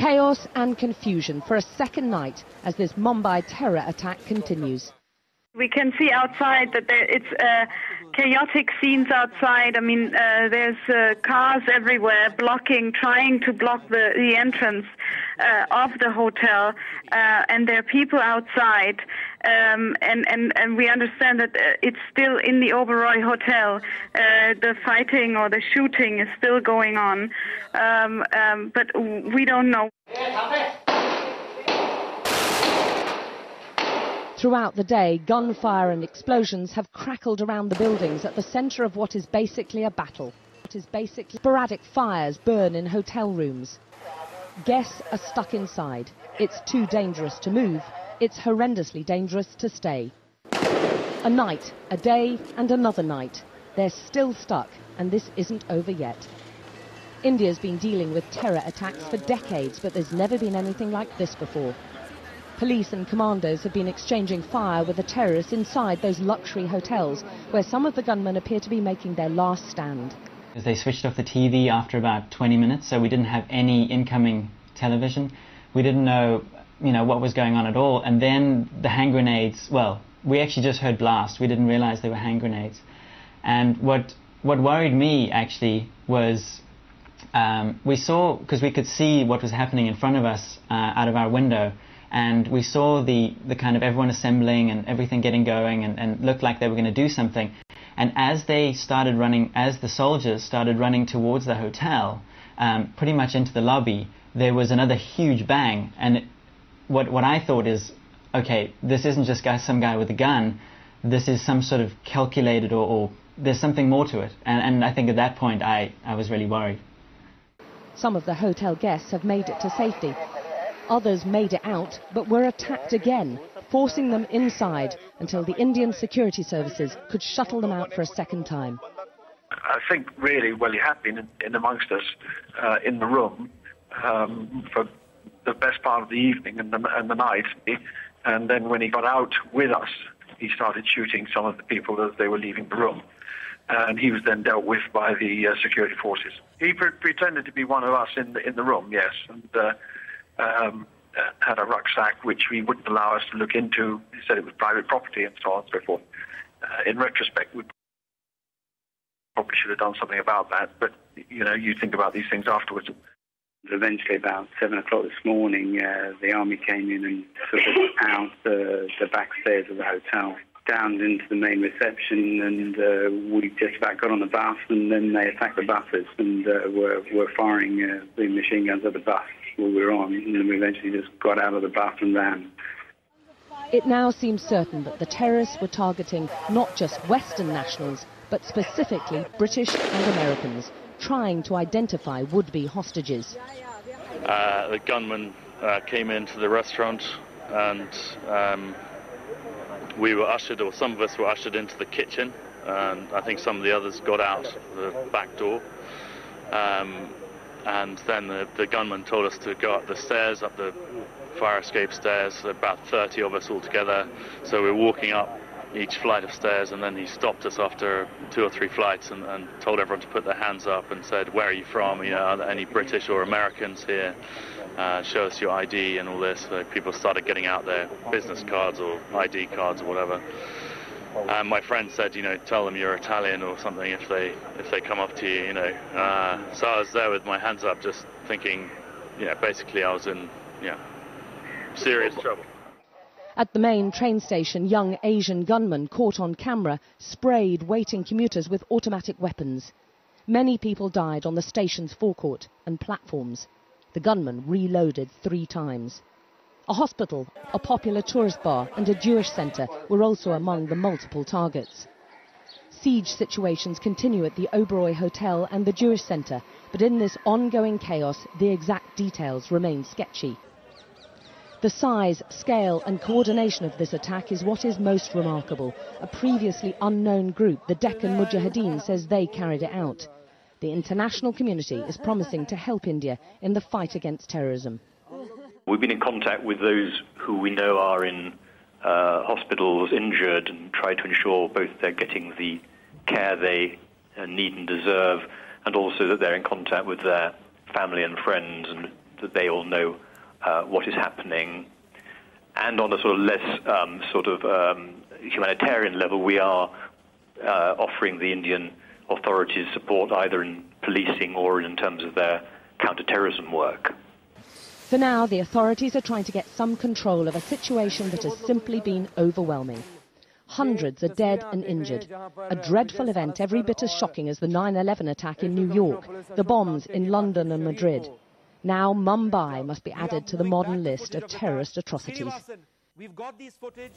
Chaos and confusion for a second night as this Mumbai terror attack continues. We can see outside that it's chaotic scenes outside. I mean, there's cars everywhere trying to block the entrance of the hotel, and there are people outside. And we understand that it's still in the Oberoi Hotel. The fighting or the shooting is still going on, but we don't know. Throughout the day, gunfire and explosions have crackled around the buildings at the centre of what is basically a battle. Sporadic fires burn in hotel rooms. Guests are stuck inside. It's too dangerous to move. It's horrendously dangerous to stay. A night, a day and another night. They're still stuck, and this isn't over yet. India's been dealing with terror attacks for decades, but there's never been anything like this before. Police and commandos have been exchanging fire with the terrorists inside those luxury hotels, where some of the gunmen appear to be making their last stand. They switched off the TV after about 20 minutes, so we didn't have any incoming television. We didn't know, what was going on at all. And then the hand grenades, well, we actually just heard blast. We didn't realize they were hand grenades. And what worried me, actually, was we saw, because we could see what was happening in front of us out of our window, and we saw the kind of everyone assembling and everything getting going and looked like they were going to do something. And as the soldiers started running towards the hotel, pretty much into the lobby, there was another huge bang. And what I thought is, okay, this isn't just some guy with a gun. This is some sort of calculated or there's something more to it. And I think at that point I was really worried. Some of the hotel guests have made it to safety. Others made it out, but were attacked again, forcing them inside until the Indian security services could shuttle them out for a second time. I think really, he had been in amongst us in the room for the best part of the evening and the night. And then when he got out with us, he started shooting some of the people as they were leaving the room. And he was then dealt with by the security forces. He pretended to be one of us in the room, yes, and had a rucksack which we wouldn't allow us to look into. He said it was private property and so on and so forth. In retrospect, we probably should have done something about that, but, you think about these things afterwards. Eventually, about 7 o'clock this morning, the army came in and sort of out the back stairs of the hotel, down into the main reception, and we just about got on the bus, and then they attacked the buses and were firing the machine guns at the bus we were on, and then we eventually just got out of the bus and ran. It now seems certain that the terrorists were targeting not just Western nationals, but specifically British and Americans, trying to identify would-be hostages. The gunman came into the restaurant, and we were ushered, or some of us were ushered into the kitchen, and I think some of the others got out the back door. And then the gunman told us to go up the stairs, up the fire escape stairs, about 30 of us all together. So we were walking up each flight of stairs, and then he stopped us after 2 or 3 flights and told everyone to put their hands up and said, "Where are you from? Are there any British or Americans here? Show us your ID," and all this. So people started getting out their business cards or ID cards or whatever. And my friend said, tell them you're Italian or something if they come up to you, So I was there with my hands up, just thinking, basically I was in, serious trouble. At the main train station, young Asian gunmen caught on camera sprayed waiting commuters with automatic weapons. Many people died on the station's forecourt and platforms. The gunman reloaded 3 times. A hospital, a popular tourist bar and a Jewish centre were also among the multiple targets. Siege situations continue at the Oberoi Hotel and the Jewish centre, but in this ongoing chaos, the exact details remain sketchy. The size, scale and coordination of this attack is what is most remarkable. A previously unknown group, the Deccan Mujahideen, says they carried it out. The international community is promising to help India in the fight against terrorism. We've been in contact with those who we know are in hospitals injured and try to ensure both they're getting the care they need and deserve, and also that they're in contact with their family and friends and that they all know what is happening. And on a sort of less humanitarian level, we are offering the Indian authorities support either in policing or in terms of their counter-terrorism work. For now, the authorities are trying to get some control of a situation that has simply been overwhelming. Hundreds are dead and injured. A dreadful event every bit as shocking as the 9/11 attack in New York, the bombs in London and Madrid. Now Mumbai must be added to the modern list of terrorist atrocities. We've got these footage.